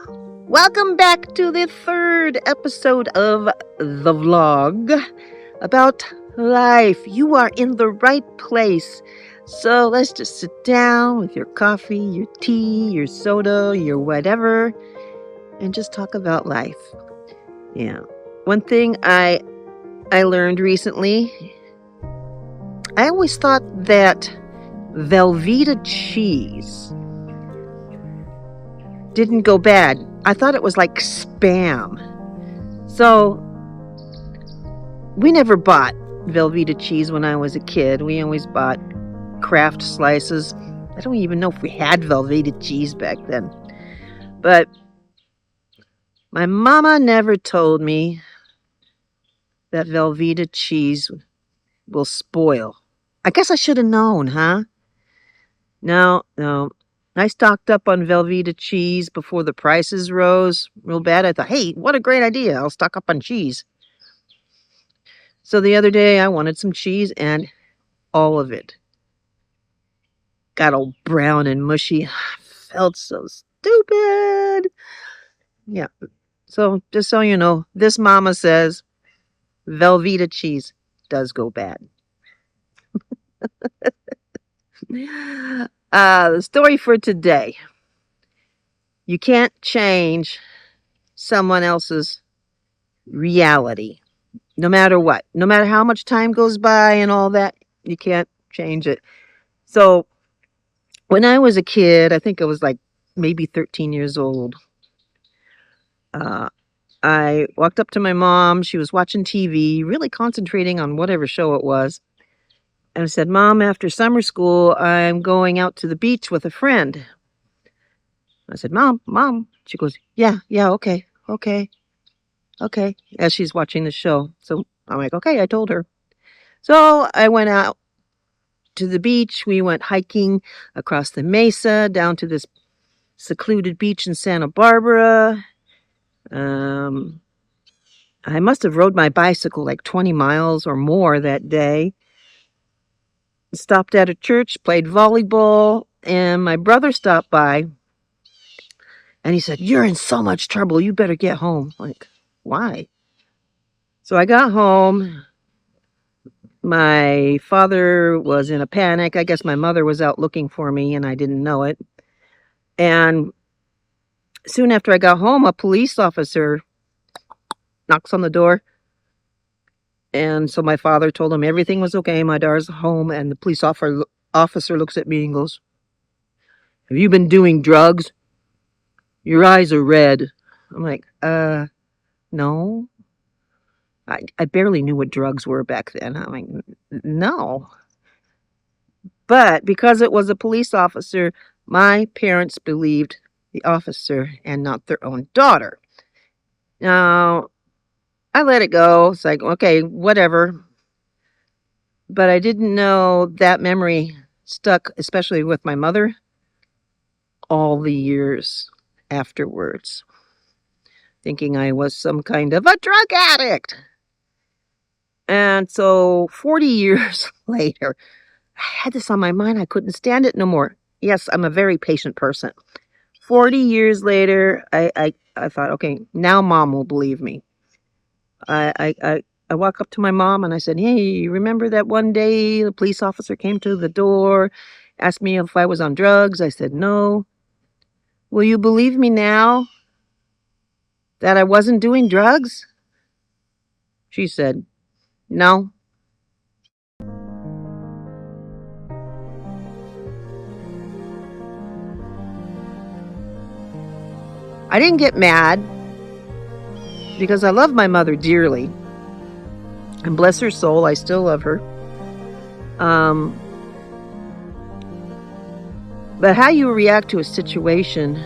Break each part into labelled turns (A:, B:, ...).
A: Welcome back to the third episode of the vlog about life. You are in the right place. So let's just sit down with your coffee, your tea, your soda, your whatever, and just talk about life. Yeah. One thing I learned recently, I always thought that Velveeta cheese didn't go bad. I thought it was like spam. So we never bought Velveeta cheese when I was a kid. We always bought Kraft slices. I don't even know if we had Velveeta cheese back then. But my mama never told me that Velveeta cheese will spoil. I guess I should have known, huh? No. I stocked up on Velveeta cheese before the prices rose real bad. I thought, hey, what a great idea. I'll stock up on cheese. So the other day I wanted some cheese and all of it got all brown and mushy. I felt so stupid. Yeah. So just so you know, this mama says Velveeta cheese does go bad. The story for today. You can't change someone else's reality. No matter what. No matter how much time goes by and all that, you can't change it. So when I was a kid, I think I was like maybe 13 years old. I walked up to my mom. She was watching TV, really concentrating on whatever show it was. And I said, Mom, after summer school, I'm going out to the beach with a friend. I said, Mom. She goes, yeah, okay. As she's watching the show. So I'm like, okay, I told her. So I went out to the beach. We went hiking across the mesa down to this secluded beach in Santa Barbara. I must have rode my bicycle like 20 miles or more that day. Stopped at a church, played volleyball, and my brother stopped by. And he said, you're in so much trouble. You better get home. Like, why? So I got home. My father was in a panic. I guess my mother was out looking for me and I didn't know it. And soon after I got home, a police officer knocks on the door. And so my father told him everything was okay. My daughter's home. And the police officer looks at me and goes, have you been doing drugs? Your eyes are red. I'm like, no. I barely knew what drugs were back then. I'm like, no. But because it was a police officer, my parents believed the officer and not their own daughter. Now, I let it go. It's like, okay, whatever. But I didn't know that memory stuck, especially with my mother, all the years afterwards, thinking I was some kind of a drug addict. And so 40 years later, I had this on my mind. I couldn't stand it no more. Yes, I'm a very patient person. 40 years later, I thought, okay, now Mom will believe me. I walk up to my mom and I said, hey, remember that one day the police officer came to the door, asked me if I was on drugs? I said, no. Will you believe me now that I wasn't doing drugs? She said, no. I didn't get mad because I love my mother dearly. And bless her soul, I still love her. But how you react to a situation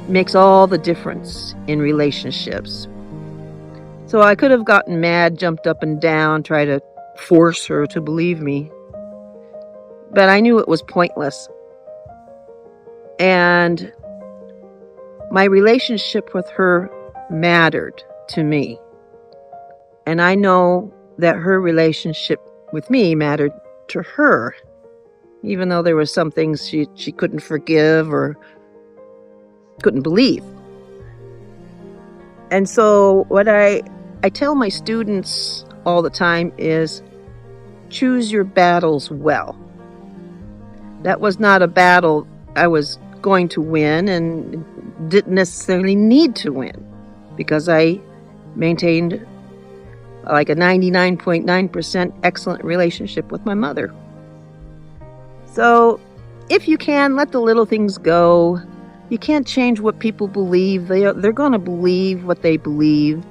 A: makes all the difference in relationships. So I could have gotten mad, jumped up and down, tried to force her to believe me. But I knew it was pointless. And my relationship with her mattered to me. And I know that her relationship with me mattered to her, even though there were some things she couldn't forgive or couldn't believe. And so what I tell my students all the time is choose your battles well. That was not a battle I was going to win and didn't necessarily need to win because I maintained like a 99.9% excellent relationship with my mother. So if you can, let the little things go. You can't change what people believe. They're going to believe what they believe.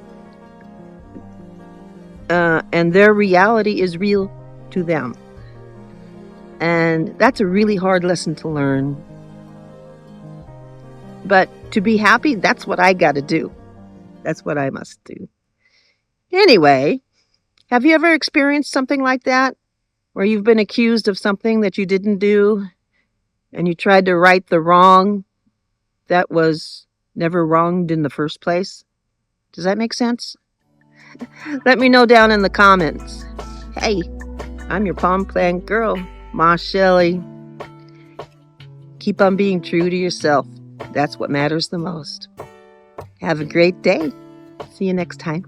A: And their reality is real to them. And that's a really hard lesson to learn. But to be happy, that's what I got to do. That's what I must do. Anyway, have you ever experienced something like that? Where you've been accused of something that you didn't do and you tried to right the wrong that was never wronged in the first place? Does that make sense? Let me know down in the comments. Hey, I'm your palm plant girl, Ma Shelley. Keep on being true to yourself. That's what matters the most. Have a great day. See you next time.